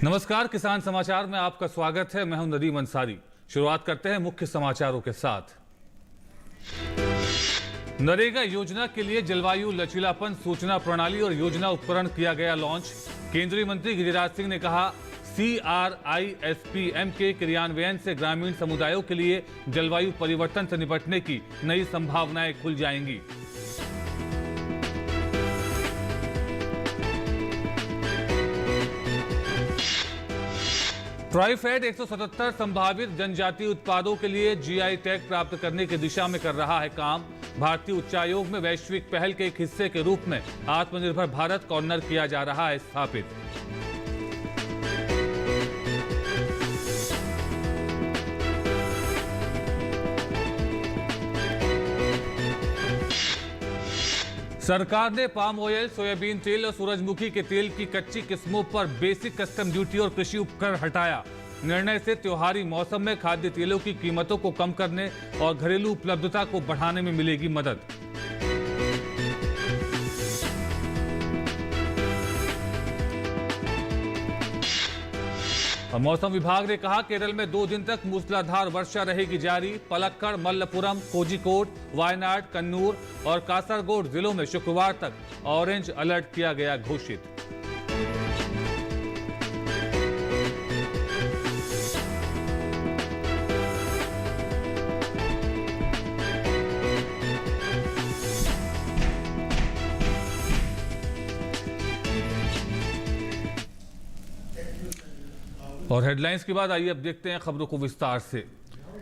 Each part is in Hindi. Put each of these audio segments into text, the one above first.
नमस्कार, किसान समाचार में आपका स्वागत है। मैं हूं नदीम अंसारी। शुरुआत करते हैं मुख्य समाचारों के साथ। नरेगा योजना के लिए जलवायु लचीलापन सूचना प्रणाली और योजना उपकरण किया गया लॉन्च। केंद्रीय मंत्री गिरिराज सिंह ने कहा, CRISPM के क्रियान्वयन से ग्रामीण समुदायों के लिए जलवायु परिवर्तन से निपटने की नई संभावनाएं खुल जाएंगी। ट्राइफेड 177 संभावित जनजातीय उत्पादों के लिए GI टैग प्राप्त करने की दिशा में कर रहा है काम। भारतीय उच्चायोग में वैश्विक पहल के एक हिस्से के रूप में आत्मनिर्भर भारत कॉर्नर किया जा रहा है स्थापित। सरकार ने पाम ऑयल, सोयाबीन तेल और सूरजमुखी के तेल की कच्ची किस्मों पर बेसिक कस्टम ड्यूटी और कृषि उपकरण हटाया। निर्णय से त्योहारी मौसम में खाद्य तेलों की कीमतों को कम करने और घरेलू उपलब्धता को बढ़ाने में मिलेगी मदद। और मौसम विभाग ने कहा, केरल में 2 दिन तक मूसलाधार वर्षा रहेगी जारी। पलक्कड़, मल्लपुरम, कोझिकोड, वायनाड, कन्नूर और कासरगोड जिलों में शुक्रवार तक ऑरेंज अलर्ट किया गया घोषित। और हेडलाइंस के बाद आइए अब देखते हैं खबरों को विस्तार से।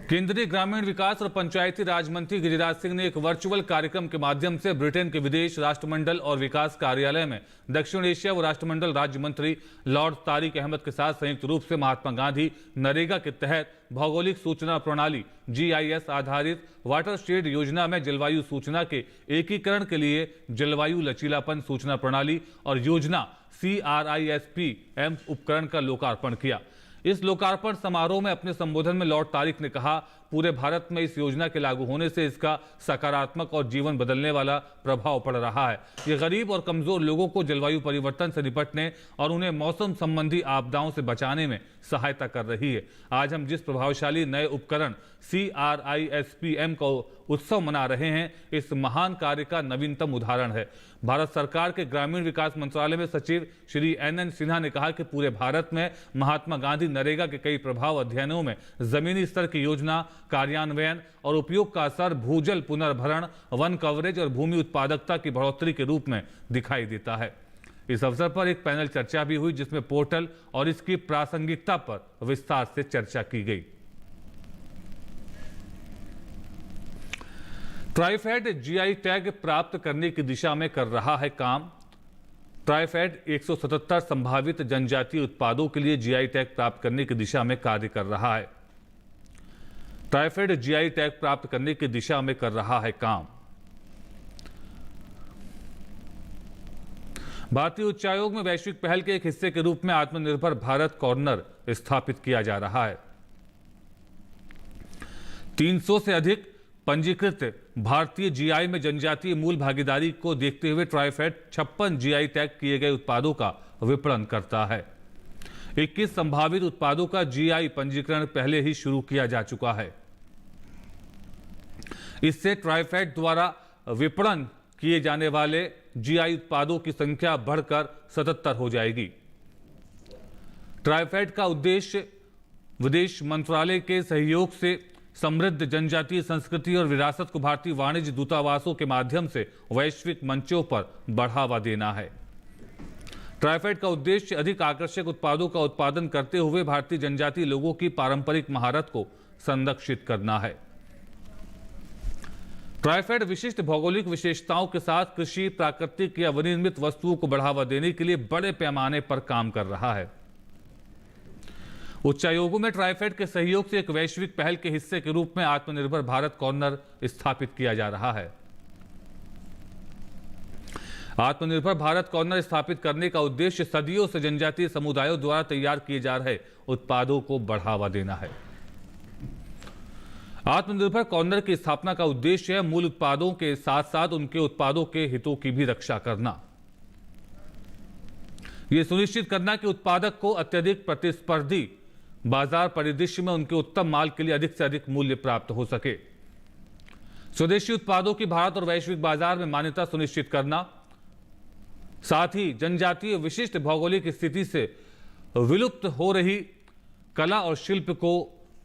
केंद्रीय ग्रामीण विकास और पंचायती राज मंत्री गिरिराज सिंह ने एक वर्चुअल कार्यक्रम के माध्यम से ब्रिटेन के विदेश राष्ट्रमंडल और विकास कार्यालय में दक्षिण एशिया व राष्ट्रमंडल राज्य मंत्री लॉर्ड तारिक अहमद के साथ संयुक्त रूप से महात्मा गांधी नरेगा के तहत भौगोलिक सूचना प्रणाली GIS आधारित वाटरशेड योजना में जलवायु सूचना के एकीकरण के लिए जलवायु लचीलापन सूचना प्रणाली और योजना CRISPM उपकरण का लोकार्पण किया। इस लोकार्पण समारोह में अपने संबोधन में लॉर्ड तारिक ने कहा, पूरे भारत में इस योजना के लागू होने से इसका सकारात्मक और जीवन बदलने वाला प्रभाव पड़ रहा है। ये गरीब और कमजोर लोगों को जलवायु परिवर्तन से निपटने और उन्हें मौसम संबंधी आपदाओं से बचाने में सहायता कर रही है। आज हम जिस प्रभावशाली नए उपकरण CRISPM का उत्सव मना रहे हैं, इस महान कार्य का नवीनतम उदाहरण है। भारत सरकार के ग्रामीण विकास मंत्रालय में सचिव श्री NN सिन्हा ने कहा कि पूरे भारत में महात्मा गांधी नरेगा के कई प्रभाव अध्ययनों में जमीनी स्तर की योजना, कार्यान्वयन और उपयोग का असर भूजल पुनर्भरण, वन कवरेज और भूमि उत्पादकता की बढ़ोतरी के रूप में दिखाई देता है। इस अवसर पर एक पैनल चर्चा भी हुई, जिसमें पोर्टल और इसकी प्रासंगिकता पर विस्तार से चर्चा की गई। ट्राइफेड GI टैग प्राप्त करने की दिशा में कर रहा है काम। ट्राइफेड 177 संभावित जनजातीय उत्पादों के लिए GI टैग प्राप्त करने की दिशा में कार्य कर रहा है। ट्राइफेड GI टैग प्राप्त करने की दिशा में कर रहा है काम। भारतीय उच्चायोग में वैश्विक पहल के एक हिस्से के रूप में आत्मनिर्भर भारत कॉर्नर स्थापित किया जा रहा है। 300 से अधिक पंजीकृत भारतीय GI में जनजातीय मूल भागीदारी को देखते हुए ट्राइफेड 56 GI टैग किए गए उत्पादों का विपणन करता है। 21 संभावित उत्पादों का GI पंजीकरण पहले ही शुरू किया जा चुका है। इससे ट्राइफेड द्वारा विपणन किए जाने वाले GI उत्पादों की संख्या बढ़कर 77 हो जाएगी। ट्राइफेड का उद्देश्य विदेश मंत्रालय के सहयोग से समृद्ध जनजातीय संस्कृति और विरासत को भारतीय वाणिज्य दूतावासों के माध्यम से वैश्विक मंचों पर बढ़ावा देना है। ट्राइफेड का उद्देश्य अधिक आकर्षक उत्पादों का उत्पादन करते हुए भारतीय जनजातीय लोगों की पारंपरिक महारत को संरक्षित करना है। ट्राइफेड विशिष्ट भौगोलिक विशेषताओं के साथ कृषि, प्राकृतिक या वननिर्मित वस्तुओं को बढ़ावा देने के लिए बड़े पैमाने पर काम कर रहा है। उच्चायोगों में ट्राइफेड के सहयोग से एक वैश्विक पहल के हिस्से के रूप में आत्मनिर्भर भारत कॉर्नर स्थापित किया जा रहा है। आत्मनिर्भर भारत कॉर्नर स्थापित करने का उद्देश्य सदियों से जनजातीय समुदायों द्वारा तैयार किए जा रहे उत्पादों को बढ़ावा देना है। आत्मनिर्भर कॉर्नर की स्थापना का उद्देश्य है मूल उत्पादों के साथ साथ उनके उत्पादों के हितों की भी रक्षा करना। ये सुनिश्चित करना कि उत्पादक को अत्यधिक प्रतिस्पर्धी बाजार परिदृश्य में उनके उत्तम माल के लिए अधिक से अधिक मूल्य प्राप्त हो सके। स्वदेशी उत्पादों की भारत और वैश्विक बाजार में मान्यता सुनिश्चित करना, साथ ही जनजातीय विशिष्ट भौगोलिक स्थिति से विलुप्त हो रही कला और शिल्प को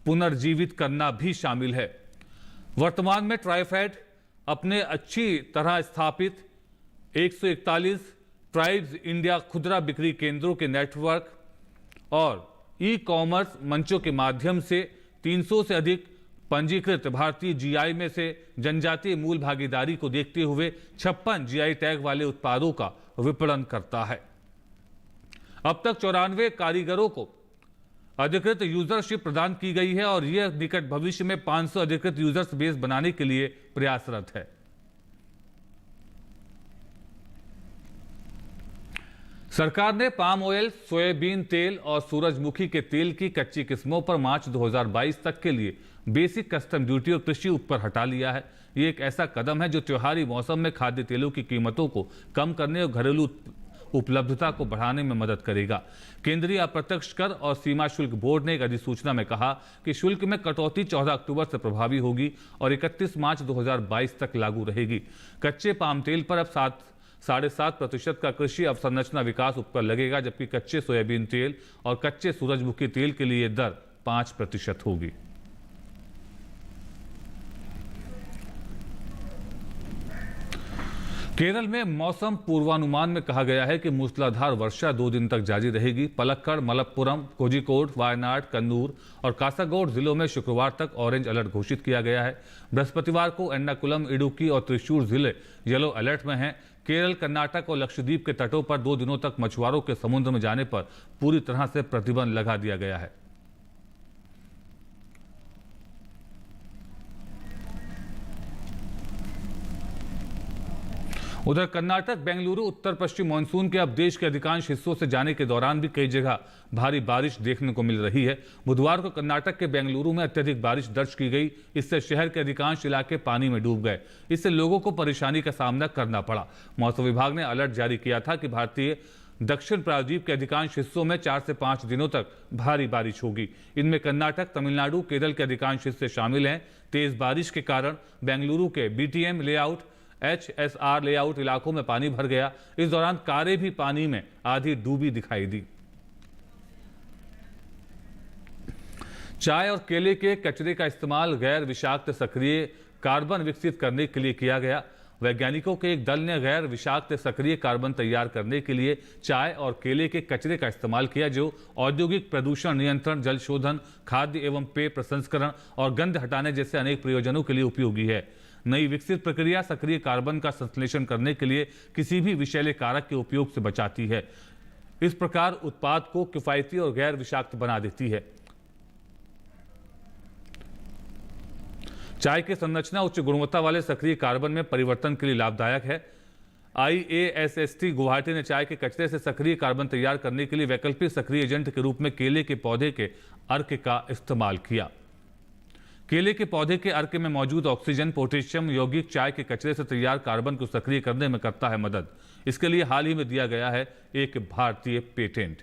पुनर्जीवित करना भी शामिल है। वर्तमान में ट्राइफेड अपने अच्छी तरह स्थापित 141 ट्राइब्स इंडिया खुदरा बिक्री केंद्रों के नेटवर्क और ई कॉमर्स मंचों के माध्यम से 300 से अधिक पंजीकृत भारतीय जीआई में से जनजातीय मूल भागीदारी को देखते हुए 56 जीआई टैग वाले उत्पादों का विपणन करता है। अब तक 94 कारीगरों को अधिकृत यूजरशिप प्रदान की गई है और यह निकट भविष्य में 500 अधिकृत यूजर्स बेस बनाने के लिए प्रयासरत है। सरकार ने पाम ऑयल, सोयाबीन तेल और सूरजमुखी के तेल की कच्ची किस्मों पर मार्च 2022 तक के लिए बेसिक कस्टम ड्यूटी और कृषि उपकर हटा लिया है। ये एक ऐसा कदम है जो त्योहारी मौसम में खाद्य तेलों की कीमतों को कम करने और घरेलू उपलब्धता को बढ़ाने में मदद करेगा। केंद्रीय अप्रत्यक्ष कर और सीमा शुल्क बोर्ड ने एक अधिसूचना में कहा कि शुल्क में कटौती 14 अक्टूबर से प्रभावी होगी और 31 मार्च 2022 तक लागू रहेगी। कच्चे पाम तेल पर अब 7.5% का कृषि अवसंरचना विकास उपकर लगेगा, जबकि कच्चे सोयाबीन तेल और कच्चे सूरजमुखी तेल के लिए दर 5% होगी। केरल में मौसम पूर्वानुमान में कहा गया है कि मूसलाधार वर्षा 2 दिन तक जारी रहेगी। पलक्कड़, मलप्पुरम, कोझिकोड, वायनाड, कन्नूर और कासारगोड जिलों में शुक्रवार तक ऑरेंज अलर्ट घोषित किया गया है। बृहस्पतिवार को एर्नाकुलम, इडुक्की और त्रिशूर जिले येलो अलर्ट में हैं। केरल, कर्नाटक और लक्षद्वीप के तटों पर 2 दिनों तक मछुआरों के समुद्र में जाने पर पूरी तरह से प्रतिबंध लगा दिया गया है। उधर कर्नाटक, बेंगलुरु, उत्तर पश्चिम मानसून के अब देश के अधिकांश हिस्सों से जाने के दौरान भी कई जगह भारी बारिश देखने को मिल रही है। बुधवार को कर्नाटक के बेंगलुरु में अत्यधिक बारिश दर्ज की गई। इससे शहर के अधिकांश इलाके पानी में डूब गए। इससे लोगों को परेशानी का सामना करना पड़ा। मौसम विभाग ने अलर्ट जारी किया था कि भारतीय दक्षिण प्रायद्वीप के अधिकांश हिस्सों में 4 से 5 दिनों तक भारी बारिश होगी। इनमें कर्नाटक, तमिलनाडु, केरल के अधिकांश हिस्से शामिल हैं। तेज बारिश के कारण बेंगलुरु के बीटीएम लेआउट, HSR लेआउट इलाकों में पानी भर गया। इस दौरान कारें भी पानी में आधी डूबी दिखाई दी। चाय और केले के कचरे का इस्तेमाल गैर विषाक्त सक्रिय कार्बन विकसित करने के लिए किया गया। वैज्ञानिकों के एक दल ने गैर विषाक्त सक्रिय कार्बन तैयार करने के लिए चाय और केले के कचरे का इस्तेमाल किया, जो औद्योगिक प्रदूषण नियंत्रण, जल शोधन, खाद्य एवं पेय प्रसंस्करण और गंध हटाने जैसे अनेक प्रयोजनों के लिए उपयोगी है। नई विकसित प्रक्रिया सक्रिय कार्बन का संश्लेषण करने के लिए किसी भी विषैले कारक के उपयोग से बचाती है। इस प्रकार उत्पाद को किफायती और गैर विषाक्त बना देती है। चाय की संरचना उच्च गुणवत्ता वाले सक्रिय कार्बन में परिवर्तन के लिए लाभदायक है। IASST गुवाहाटी ने चाय के कचरे से सक्रिय कार्बन तैयार करने के लिए वैकल्पिक सक्रिय एजेंट के रूप में केले के पौधे के अर्क का इस्तेमाल किया। केले के पौधे के अर्क में मौजूद ऑक्सीजन, पोटेशियम यौगिक चाय के कचरे से तैयार कार्बन को सक्रिय करने में करता है मदद। इसके लिए हाल ही में दिया गया है एक भारतीय पेटेंट।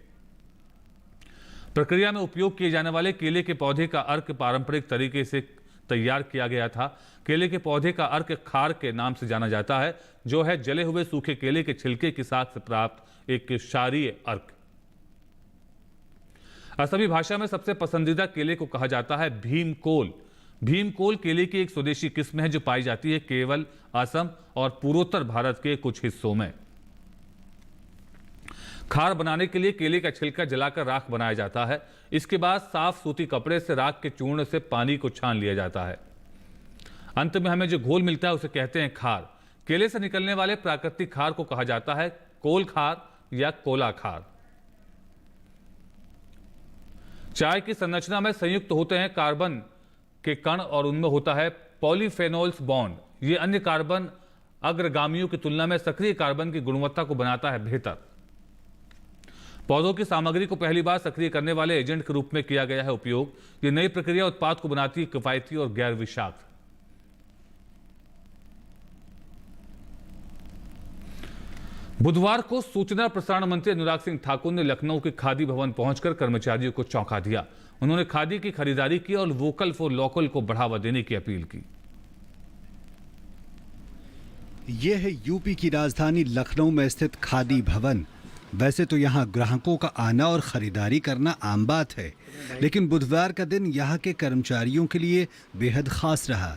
प्रक्रिया में उपयोग किए जाने वाले केले के पौधे का अर्क पारंपरिक तरीके से तैयार किया गया था। केले के पौधे का अर्क खार के नाम से जाना जाता है, जो है जले हुए सूखे केले के छिलके की साख से प्राप्त एक क्षारीय अर्क। असमी भाषा में सबसे पसंदीदा केले को कहा जाता है भीमकोल। भीमकोल केले की एक स्वदेशी किस्म है जो पाई जाती है केवल असम और पूर्वोत्तर भारत के कुछ हिस्सों में। खार बनाने के लिए केले का छिलका जलाकर राख बनाया जाता है। इसके बाद साफ सूती कपड़े से राख के चूर्ण से पानी को छान लिया जाता है। अंत में हमें जो घोल मिलता है उसे कहते हैं खार। केले से निकलने वाले प्राकृतिक खार को कहा जाता है कोल खार या कोला खार। चाय की संरचना में संयुक्त होते हैं कार्बन के कण और उनमें होता है पॉलीफेनोल्स बॉन्ड। ये अन्य कार्बन अग्रगामियों की तुलना में सक्रिय कार्बन की गुणवत्ता को बनाता है बेहतर। पौधों की सामग्री को पहली बार सक्रिय करने वाले एजेंट के रूप में किया गया है उपयोग। ये नई प्रक्रिया उत्पाद को बनाती है किफायती और गैर विषाक्त। बुधवार को सूचना प्रसारण मंत्री अनुराग सिंह ठाकुर ने लखनऊ के खादी भवन पहुंचकर कर्मचारियों को चौंका दिया। उन्होंने खादी की खरीदारी की और वोकल फॉर लोकल को बढ़ावा देने की अपील की। यह है यूपी की राजधानी लखनऊ में स्थित खादी भवन। वैसे तो यहाँ ग्राहकों का आना और खरीदारी करना आम बात है, लेकिन बुधवार का दिन यहाँ के कर्मचारियों के लिए बेहद खास रहा।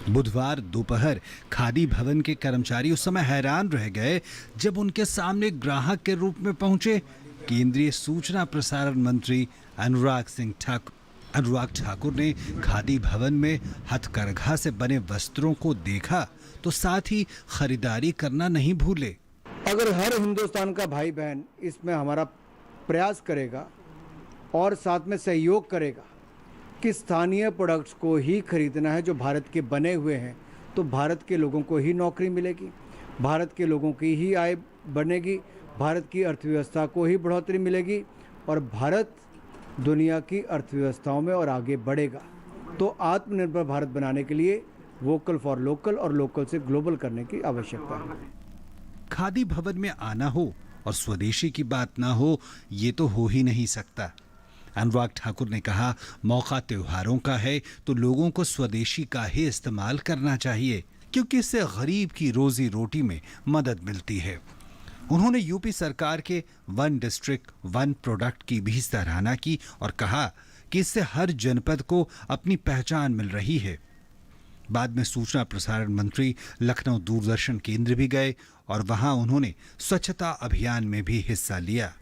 बुधवार दोपहर खादी भवन के कर्मचारी उस समय हैरान रह गए जब उनके सामने ग्राहक के रूप में पहुंचे केंद्रीय सूचना प्रसारण मंत्री अनुराग ठाकुर ने खादी भवन में हथकरघा से बने वस्त्रों को देखा तो साथ ही खरीदारी करना नहीं भूले। अगर हर हिंदुस्तान का भाई बहन इसमें हमारा प्रयास करेगा और साथ में सहयोग करेगा कि स्थानीय प्रोडक्ट्स को ही खरीदना है जो भारत के बने हुए हैं, तो भारत के लोगों को ही नौकरी मिलेगी, भारत के लोगों की ही आय बनेगी, भारत की अर्थव्यवस्था को ही बढ़ोतरी मिलेगी और भारत दुनिया की अर्थव्यवस्थाओं में और आगे बढ़ेगा। तो आत्मनिर्भर भारत बनाने के लिए वोकल फॉर लोकल और लोकल से ग्लोबल करने की आवश्यकता है। खादी भवन में आना हो और स्वदेशी की बात ना हो, ये तो हो ही नहीं सकता। अनुराग ठाकुर ने कहा, मौका त्योहारों का है तो लोगों को स्वदेशी का ही इस्तेमाल करना चाहिए, क्योंकि इससे गरीब की रोजी रोटी में मदद मिलती है। उन्होंने यूपी सरकार के वन डिस्ट्रिक्ट वन प्रोडक्ट की भी सराहना की और कहा कि इससे हर जनपद को अपनी पहचान मिल रही है। बाद में सूचना प्रसारण मंत्री लखनऊ दूरदर्शन केंद्र भी गए और वहां उन्होंने स्वच्छता अभियान में भी हिस्सा लिया।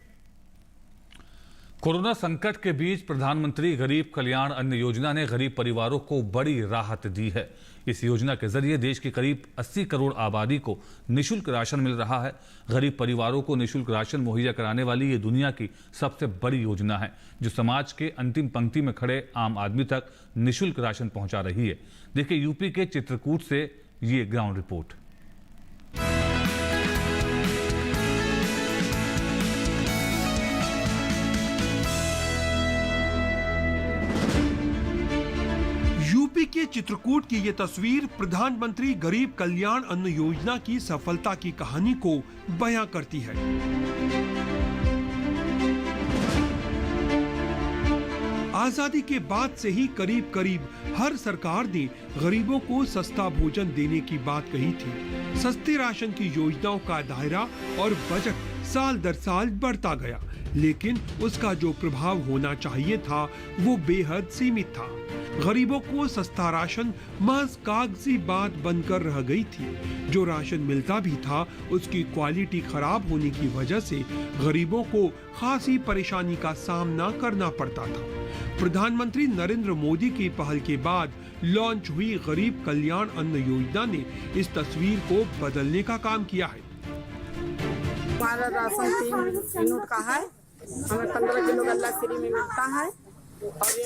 कोरोना संकट के बीच प्रधानमंत्री गरीब कल्याण अन्न योजना ने गरीब परिवारों को बड़ी राहत दी है। इस योजना के जरिए देश की करीब 80 करोड़ आबादी को निःशुल्क राशन मिल रहा है। गरीब परिवारों को निःशुल्क राशन मुहैया कराने वाली ये दुनिया की सबसे बड़ी योजना है, जो समाज के अंतिम पंक्ति में खड़े आम आदमी तक निःशुल्क राशन पहुंचा रही है। देखिए यूपी के चित्रकूट से ये ग्राउंड रिपोर्ट। यूपी के चित्रकूट की ये तस्वीर प्रधानमंत्री गरीब कल्याण अन्न योजना की सफलता की कहानी को बयां करती है। आजादी के बाद से ही करीब करीब हर सरकार ने गरीबों को सस्ता भोजन देने की बात कही थी। सस्ते राशन की योजनाओं का दायरा और बजट साल दर साल बढ़ता गया, लेकिन उसका जो प्रभाव होना चाहिए था वो बेहद सीमित था। गरीबों को सस्ता राशन महज कागजी बात बनकर रह गई थी। जो राशन मिलता भी था उसकी क्वालिटी खराब होने की वजह से गरीबों को खासी परेशानी का सामना करना पड़ता था। प्रधानमंत्री नरेंद्र मोदी की पहल के बाद लॉन्च हुई गरीब कल्याण अन्न योजना ने इस तस्वीर को बदलने का काम किया है। हमारा राशन 3 यूनिट का है, हमें 15 किलो गल्ला फ्री में मिलता है और ये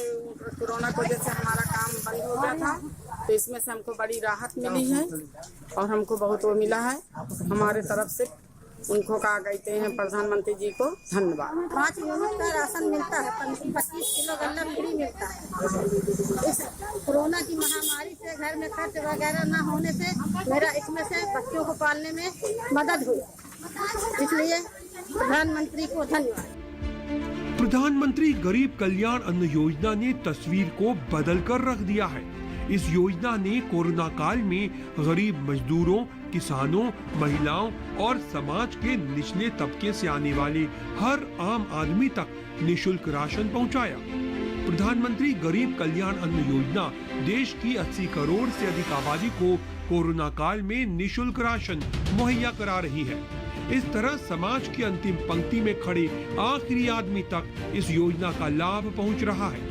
कोरोना की वजह से हमारा काम बंद हो गया था, तो इसमें से हमको बड़ी राहत मिली है और हमको बहुत वो मिला है। हमारे तरफ से उनको कहा कहते हैं प्रधानमंत्री जी को धन्यवाद। 5 यूनिट का राशन मिलता है, 25 किलो गल्ला फ्री मिलता है। इस कोरोना की महामारी से घर में खर्च वगैरह न होने से मेरा इसमें से बच्चों को पालने में मदद हुई, इसलिए प्रधानमंत्री को धन्यवाद। प्रधानमंत्री गरीब कल्याण अन्न योजना ने तस्वीर को बदल कर रख दिया है। इस योजना ने कोरोना काल में गरीब मजदूरों, किसानों, महिलाओं और समाज के निचले तबके से आने वाले हर आम आदमी तक निःशुल्क राशन पहुंचाया। प्रधानमंत्री गरीब कल्याण अन्न योजना देश की 80 करोड़ से अधिक आबादी को कोरोना काल में निःशुल्क राशन मुहैया करा रही है। इस तरह समाज की अंतिम पंक्ति में खड़े आखिरी आदमी तक इस योजना का लाभ पहुंच रहा है।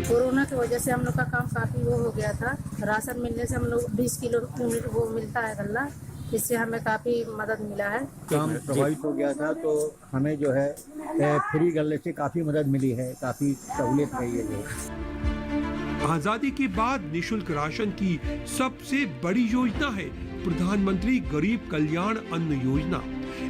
कोरोना की वजह से हम लोग का काम काफी वो हो गया था। राशन मिलने से हम लोग 20 किलो यूनिट वो मिलता है गल्ला, इससे हमें काफी मदद मिला है। काम प्रभावित हो गया था तो हमें जो है फ्री गल्ले से काफी मदद मिली है, काफी सहूलियत रही है। आजादी के बाद निःशुल्क राशन की सबसे बड़ी योजना है प्रधानमंत्री गरीब कल्याण अन्न योजना।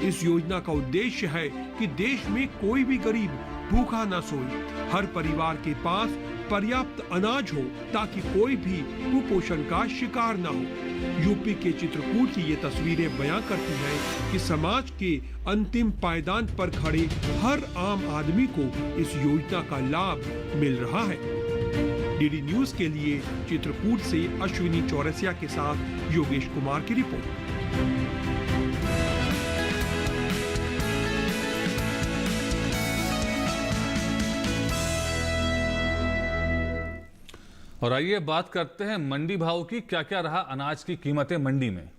इस योजना का उद्देश्य है कि देश में कोई भी गरीब भूखा न सोए। हर परिवार के पास पर्याप्त अनाज हो ताकि कोई भी कुपोषण का शिकार न हो। यूपी के चित्रकूट की ये तस्वीरें बयां करती हैं कि समाज के अंतिम पायदान पर खड़े हर आम आदमी को इस योजना का लाभ मिल रहा है। डीडी न्यूज के लिए चित्रकूट से अश्विनी चौरसिया के साथ योगेश कुमार की रिपोर्ट। और आइए बात करते हैं मंडी भाव की। क्या क्या रहा अनाज की कीमतें मंडी में।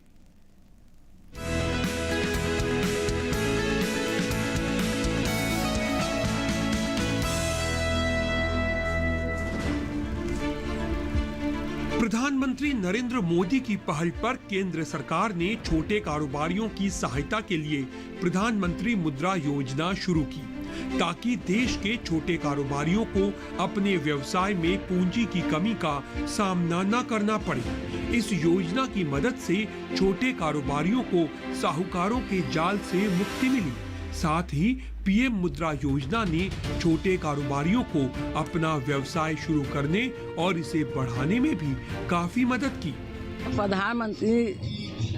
प्रधानमंत्री नरेंद्र मोदी की पहल पर केंद्र सरकार ने छोटे कारोबारियों की सहायता के लिए प्रधानमंत्री मुद्रा योजना शुरू की ताकि देश के छोटे कारोबारियों को अपने व्यवसाय में पूंजी की कमी का सामना न करना पड़े। इस योजना की मदद से छोटे कारोबारियों को साहूकारों के जाल से मुक्ति मिली। साथ ही पीएम मुद्रा योजना ने छोटे कारोबारियों को अपना व्यवसाय शुरू करने और इसे बढ़ाने में भी काफी मदद की। प्रधानमंत्री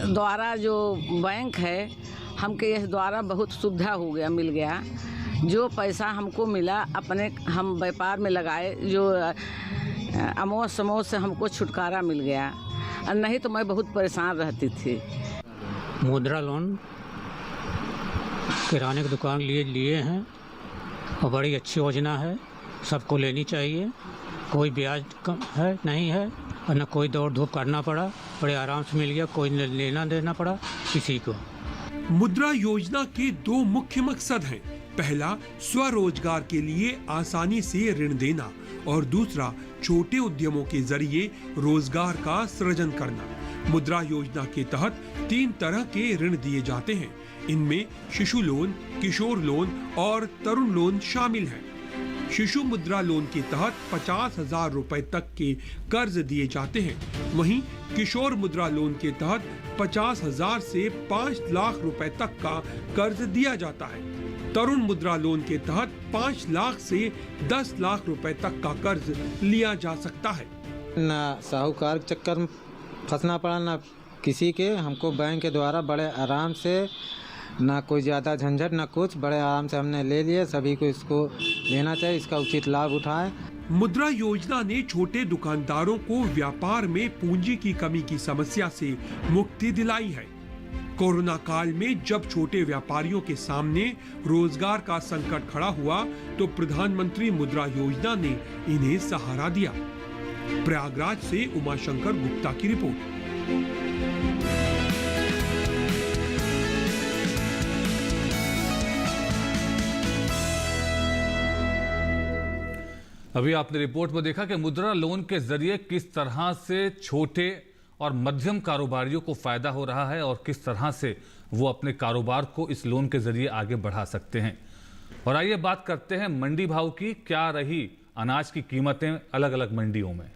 द्वारा जो बैंक है हमके इस द्वारा बहुत सुविधा हो गया, मिल गया। जो पैसा हमको मिला अपने हम व्यापार में लगाए, जो अमोस समोस से हमको छुटकारा मिल गया, और नहीं तो मैं बहुत परेशान रहती थी। मुद्रा लोन किराने की दुकान लिए हैं और बड़ी अच्छी योजना है, सबको लेनी चाहिए। कोई ब्याज कम है नहीं है और न कोई दौड़ धूप करना पड़ा, बड़े आराम से मिल गया, कोई लेना देना पड़ा किसी को। मुद्रा योजना के दो मुख्य मकसद हैं। पहला स्वरोजगार के लिए आसानी से ऋण देना और दूसरा छोटे उद्यमों के जरिए रोजगार का सृजन करना। मुद्रा योजना के तहत 3 तरह के ऋण दिए जाते हैं। इनमें शिशु लोन, किशोर लोन और तरुण लोन शामिल हैं। शिशु मुद्रा लोन के तहत 50,000 रुपए तक के कर्ज दिए जाते हैं। वहीं किशोर मुद्रा लोन के तहत 50,000 से 5 लाख रुपए तक का कर्ज दिया जाता है। तरुण मुद्रा लोन के तहत 5 लाख से 10 लाख रुपए तक का कर्ज लिया जा सकता है। ना साहूकार के चक्कर में फंसना पड़ा, ना किसी के। हमको बैंक के द्वारा बड़े आराम से, ना कोई ज़्यादा झंझट ना कुछ, बड़े आराम से हमने ले लिए। सभी को इसको लेना चाहिए, इसका उचित लाभ उठाएं। मुद्रा योजना ने छोटे दुकानदारों को व्यापार में पूंजी की कमी की समस्या से मुक्ति दिलाई है। कोरोना काल में जब छोटे व्यापारियों के सामने रोजगार का संकट खड़ा हुआ तो प्रधानमंत्री मुद्रा योजना ने इन्हें सहारा दिया। प्रयागराज से उमाशंकर गुप्ता की रिपोर्ट। अभी आपने रिपोर्ट में देखा कि मुद्रा लोन के जरिए किस तरह से छोटे और मध्यम कारोबारियों को फायदा हो रहा है और किस तरह से वो अपने कारोबार को इस लोन के जरिए आगे बढ़ा सकते हैं। और आइए बात करते हैं मंडी भाव की। क्या रही अनाज की कीमतें अलग अलग मंडियों में।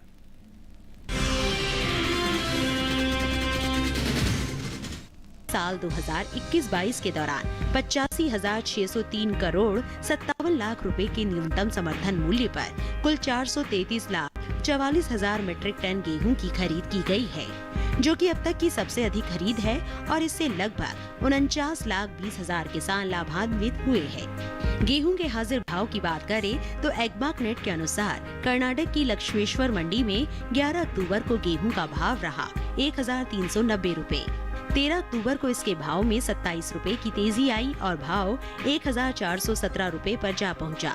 साल 2021-22 के दौरान 85,603 करोड़ 57 लाख रुपए के न्यूनतम समर्थन मूल्य पर कुल 433,44,000 मीट्रिक टन गेहूं की खरीद की गई है, जो कि अब तक की सबसे अधिक खरीद है और इससे लगभग 49,20,000 किसान लाभान्वित हुए हैं। गेहूं के हाजिर भाव की बात करें तो एग्मार्कनेट के अनुसार कर्नाटक की लक्ष्मेश्वर मंडी में 11 अक्टूबर को गेहूं का भाव रहा 1,390 रुपए। 13 अक्टूबर को इसके भाव में 27 रुपए की तेजी आई और भाव 1,417 रुपए पर जा पहुंचा।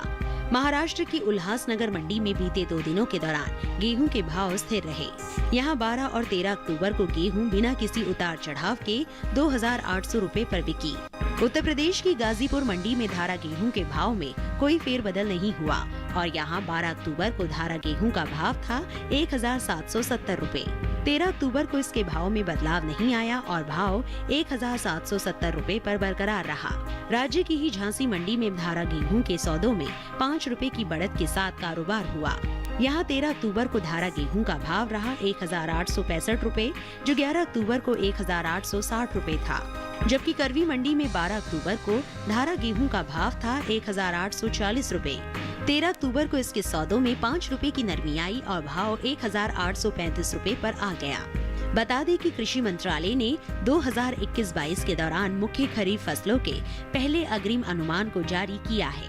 महाराष्ट्र की उल्हासनगर मंडी में बीते 2 दिनों के दौरान गेहूं के भाव स्थिर रहे। यहां 12 और 13 अक्टूबर को गेहूं बिना किसी उतार चढ़ाव के 2,800 रुपए पर बिकी। उत्तर प्रदेश की गाजीपुर मंडी में धारा गेहूं के भाव में कोई फेरबदल नहीं हुआ और यहां 12 अक्टूबर को धारा गेहूं का भाव था 1,770 रुपए। 13 अक्टूबर को इसके भाव में बदलाव नहीं आया और भाव 1,770 रुपए पर बरकरार रहा। राज्य की ही झांसी मंडी में धारा गेहूं के सौदों में 5 रुपए की बढ़त के साथ कारोबार हुआ। यहाँ 13 अक्टूबर को धारा गेहूं का भाव रहा 1,865 रुपए, जो 11 अक्टूबर को 1,860 रुपए था। जबकि करवी मंडी में 12 अक्टूबर को धारा गेहूं का भाव था 1840 रुपए। 13 अक्टूबर को इसके सौदों में 5 रुपए की नरमी आई और भाव 1835 रुपए पर आ गया। बता दें कि कृषि मंत्रालय ने 2021-22 के दौरान मुख्य खरीफ फसलों के पहले अग्रिम अनुमान को जारी किया है।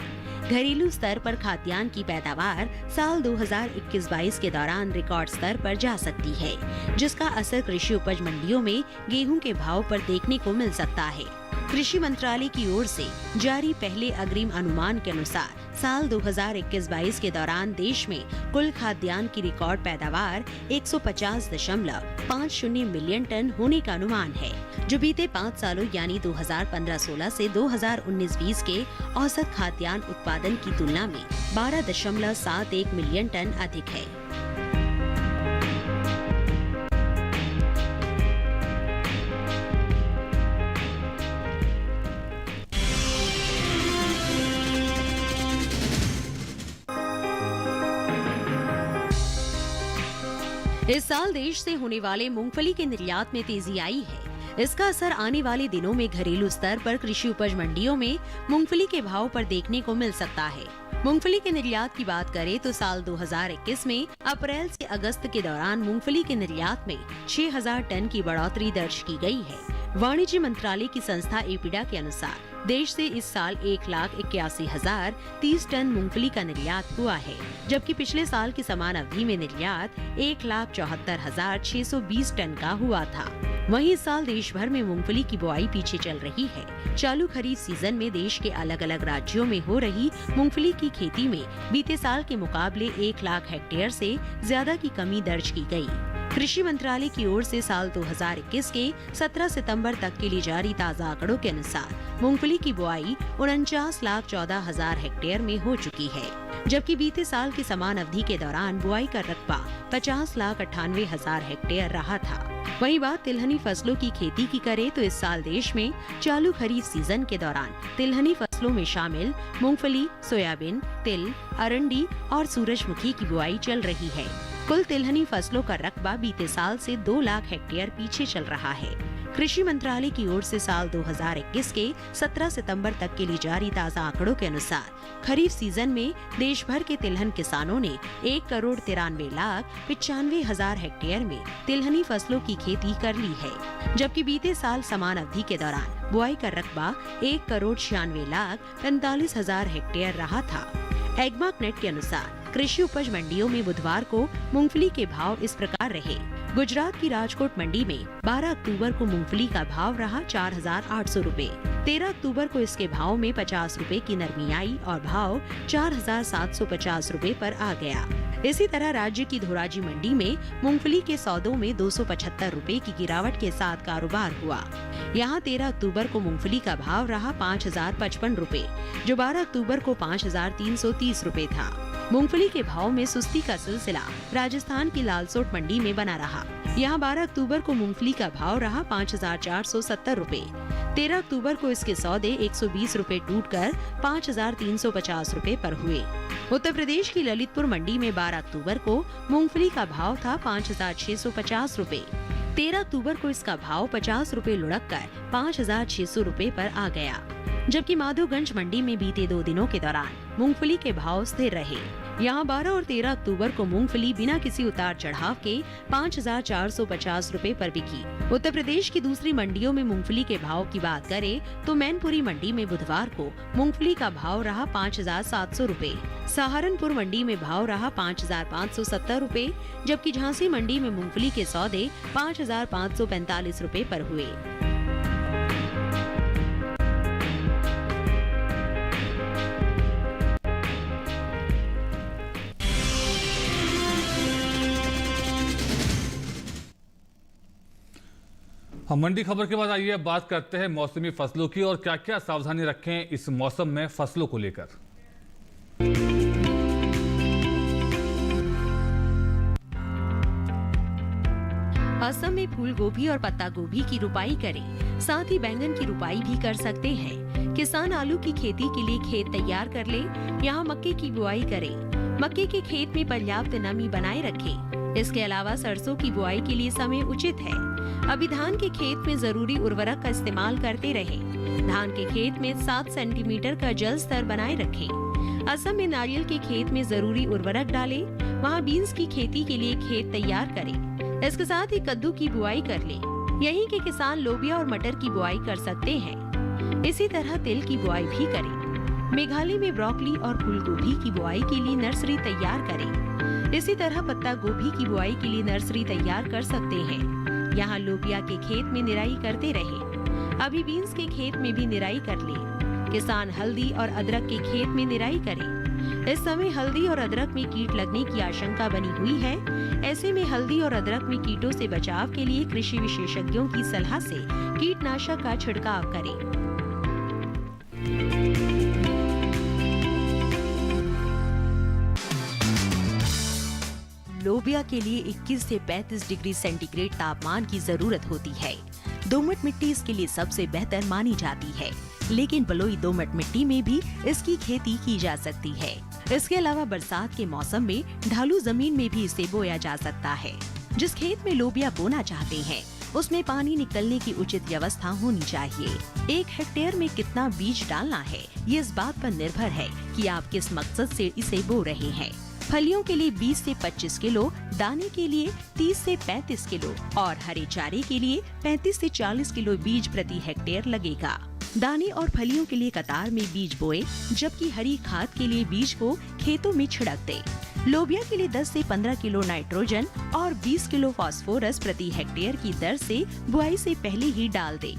घरेलू स्तर पर खाद्यान्न की पैदावार साल 2021-22 के दौरान रिकॉर्ड स्तर पर जा सकती है, जिसका असर कृषि उपज मंडियों में गेहूं के भाव पर देखने को मिल सकता है। कृषि मंत्रालय की ओर से जारी पहले अग्रिम अनुमान के अनुसार साल 2021-22 के दौरान देश में कुल खाद्यान्न की रिकॉर्ड पैदावार 150.50 मिलियन टन होने का अनुमान है, जो बीते 5 सालों यानी 2015-16 से 2019-20 के औसत खाद्यान्न उत्पादन की तुलना में 12.71 मिलियन टन अधिक है। इस साल देश से होने वाले मूंगफली के निर्यात में तेजी आई है। इसका असर आने वाले दिनों में घरेलू स्तर पर कृषि उपज मंडियों में मूंगफली के भाव पर देखने को मिल सकता है। मूंगफली के निर्यात की बात करें तो साल 2021 में अप्रैल से अगस्त के दौरान मूंगफली के निर्यात में 6000 टन की बढ़ोतरी दर्ज की गई है। वाणिज्य मंत्रालय की संस्था एपीडा के अनुसार देश से इस साल 1,81,030 टन मूंगफली का निर्यात हुआ है, जबकि पिछले साल की समान अवधि में निर्यात 1,74,620 टन का हुआ था। वहीं इस साल देश भर में मूंगफली की बुआई पीछे चल रही है। चालू खरीफ सीजन में देश के अलग अलग राज्यों में हो रही मूंगफली की खेती में बीते साल के मुकाबले 1 लाख हेक्टेयर से ज्यादा की कमी दर्ज की गई। कृषि मंत्रालय की ओर से साल 2021 के 17 सितंबर तक के लिए जारी ताज़ा आंकड़ों के अनुसार मूंगफली की बुआई 49,14,000 हेक्टेयर में हो चुकी है, जबकि बीते साल की समान अवधि के दौरान बुआई का रकबा 50,98,000 हेक्टेयर रहा था। वहीं बात तिलहनी फसलों की खेती की करें तो इस साल देश में चालू खरीफ सीजन के दौरान तिलहनी फसलों में शामिल मूंगफली, सोयाबीन, तिल, अरंडी और सूरजमुखी की बुआई चल रही है। कुल तिलहनी फसलों का रकबा बीते साल से 2 लाख हेक्टेयर पीछे चल रहा है। कृषि मंत्रालय की ओर से साल 2021 के 17 सितंबर तक के लिए जारी ताज़ा आंकड़ों के अनुसार खरीफ सीजन में देश भर के तिलहन किसानों ने 1,93,95,000 हेक्टेयर में तिलहनी फसलों की खेती कर ली है, जबकि बीते साल समान अवधि के दौरान बुआई का रकबा 1,96,45,000 हेक्टेयर रहा था। एग्मार्क नेट के अनुसार कृषि उपज मंडियों में बुधवार को मूंगफली के भाव इस प्रकार रहे। गुजरात की राजकोट मंडी में 12 अक्टूबर को मूंगफली का भाव रहा 4,800 रुपए। 13 अक्टूबर को इसके भाव में 50 रुपए की नरमी आई और भाव 4,750 रुपए पर आ गया। इसी तरह राज्य की धोराजी मंडी में मूंगफली के सौदों में 275 रुपए की गिरावट के साथ कारोबार हुआ। यहाँ 13 अक्टूबर को मूंगफली का भाव रहा 5,055 रुपए, जो 12 अक्टूबर को 5,330 रुपए था। मूंगफली के भाव में सुस्ती का सिलसिला राजस्थान की लालसोट मंडी में बना रहा। यहाँ 12 अक्टूबर को मूंगफली का भाव रहा 5,470 रुपए। 13 अक्टूबर को इसके सौदे 120 रुपए टूटकर 5,350 रुपए पर हुए। उत्तर प्रदेश की ललितपुर मंडी में 12 अक्टूबर को मूंगफली का भाव था 5,650 रुपए। 13 अक्टूबर को इसका भाव 50 रुपए लुढ़क कर 5,600 रुपए पर आ गया, जबकि माधोगंज मंडी में बीते 2 दिनों के दौरान मूंगफली के भाव स्थिर रहे। यहाँ 12 और 13 अक्टूबर को मूंगफली बिना किसी उतार चढ़ाव के 5,450 रुपए पर बिकी। उत्तर प्रदेश की दूसरी मंडियों में मूंगफली के भाव की बात करें तो मैनपुरी मंडी में बुधवार को मूंगफली का भाव रहा 5,700 रुपए। सहारनपुर मंडी में भाव रहा 5,570 रुपए, जबकि झांसी मंडी में मूंगफली के सौदे 5,545 रुपए पर हुए। हम मंडी खबर के बाद आइए बात करते हैं मौसमी फसलों की और क्या क्या सावधानी रखें इस मौसम में फसलों को लेकर। असम में फूल गोभी और पत्ता गोभी की रुपाई करें, साथ ही बैंगन की रुपाई भी कर सकते हैं। किसान आलू की खेती के लिए खेत तैयार कर ले। यहाँ मक्के की बुआई करें। मक्के के खेत में पर्याप्त नमी बनाए रखें। इसके अलावा सरसों की बुआई के लिए समय उचित है। अभी धान के खेत में जरूरी उर्वरक का इस्तेमाल करते रहें। धान के खेत में 7 सेंटीमीटर का जल स्तर बनाए रखें। असम में नारियल के खेत में जरूरी उर्वरक डालें। वहाँ बीन्स की खेती के लिए खेत तैयार करें। इसके साथ ही कद्दू की बुआई कर लें। यहीं के किसान लोबिया और मटर की बुआई कर सकते हैं। इसी तरह तिल की बुआई भी करें। मेघालय में ब्रोकली और फूल गोभी की बुआई के लिए नर्सरी तैयार करें। इसी तरह पत्ता गोभी की बुआई के लिए नर्सरी तैयार कर सकते हैं। यहाँ लोबिया के खेत में निराई करते रहें। अभी बीन्स के खेत में भी निराई कर लें। किसान हल्दी और अदरक के खेत में निराई करें। इस समय हल्दी और अदरक में कीट लगने की आशंका बनी हुई है। ऐसे में हल्दी और अदरक में कीटों से बचाव के लिए कृषि विशेषज्ञों की सलाह से कीटनाशक का छिड़काव करें। लोबिया के लिए 21 से 35 डिग्री सेंटीग्रेड तापमान की जरूरत होती है। दोमट मिट्टी इसके लिए सबसे बेहतर मानी जाती है, लेकिन बलुई दोमट मिट्टी में भी इसकी खेती की जा सकती है। इसके अलावा बरसात के मौसम में ढालू जमीन में भी इसे बोया जा सकता है। जिस खेत में लोबिया बोना चाहते हैं, उसमें पानी निकलने की उचित व्यवस्था होनी चाहिए। 1 हेक्टेयर में कितना बीज डालना है, ये इस बात पर निर्भर है कि आप किस मकसद से इसे बो रहे हैं। फलियों के लिए 20 से 25 किलो, दाने के लिए 30 से 35 किलो और हरे चारे के लिए 35 से 40 किलो बीज प्रति हेक्टेयर लगेगा। दाने और फलियों के लिए कतार में बीज बोए, जबकि हरी खाद के लिए बीज को खेतों में छिड़क दे। लोबिया के लिए 10 से 15 किलो नाइट्रोजन और 20 किलो फास्फोरस प्रति हेक्टेयर की दर से बुआई से पहले ही डाल दे।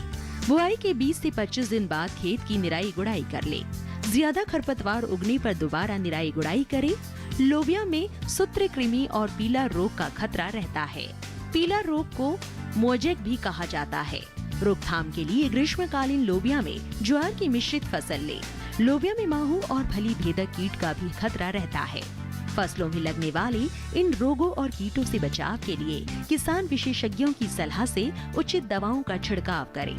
बुआई के 20 से 25 दिन बाद खेत की निराई गुड़ाई कर ले। ज्यादा खरपतवार उगने पर दोबारा निराई गुड़ाई करें। लोबिया में सूत्रकृमि और पीला रोग का खतरा रहता है। पीला रोग को मोजेक भी कहा जाता है। रोकथाम के लिए ग्रीष्मकालीन लोबिया में ज्वार की मिश्रित फसल ले। लोबिया में माहू और फली भेदक कीट का भी खतरा रहता है। फसलों में लगने वाले इन रोगों और कीटों से बचाव के लिए किसान विशेषज्ञों की सलाह से उचित दवाओं का छिड़काव करें।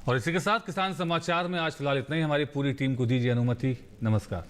और इसी के साथ किसान समाचार में आज फिलहाल इतना ही। हमारी पूरी टीम को दीजिए अनुमति। नमस्कार।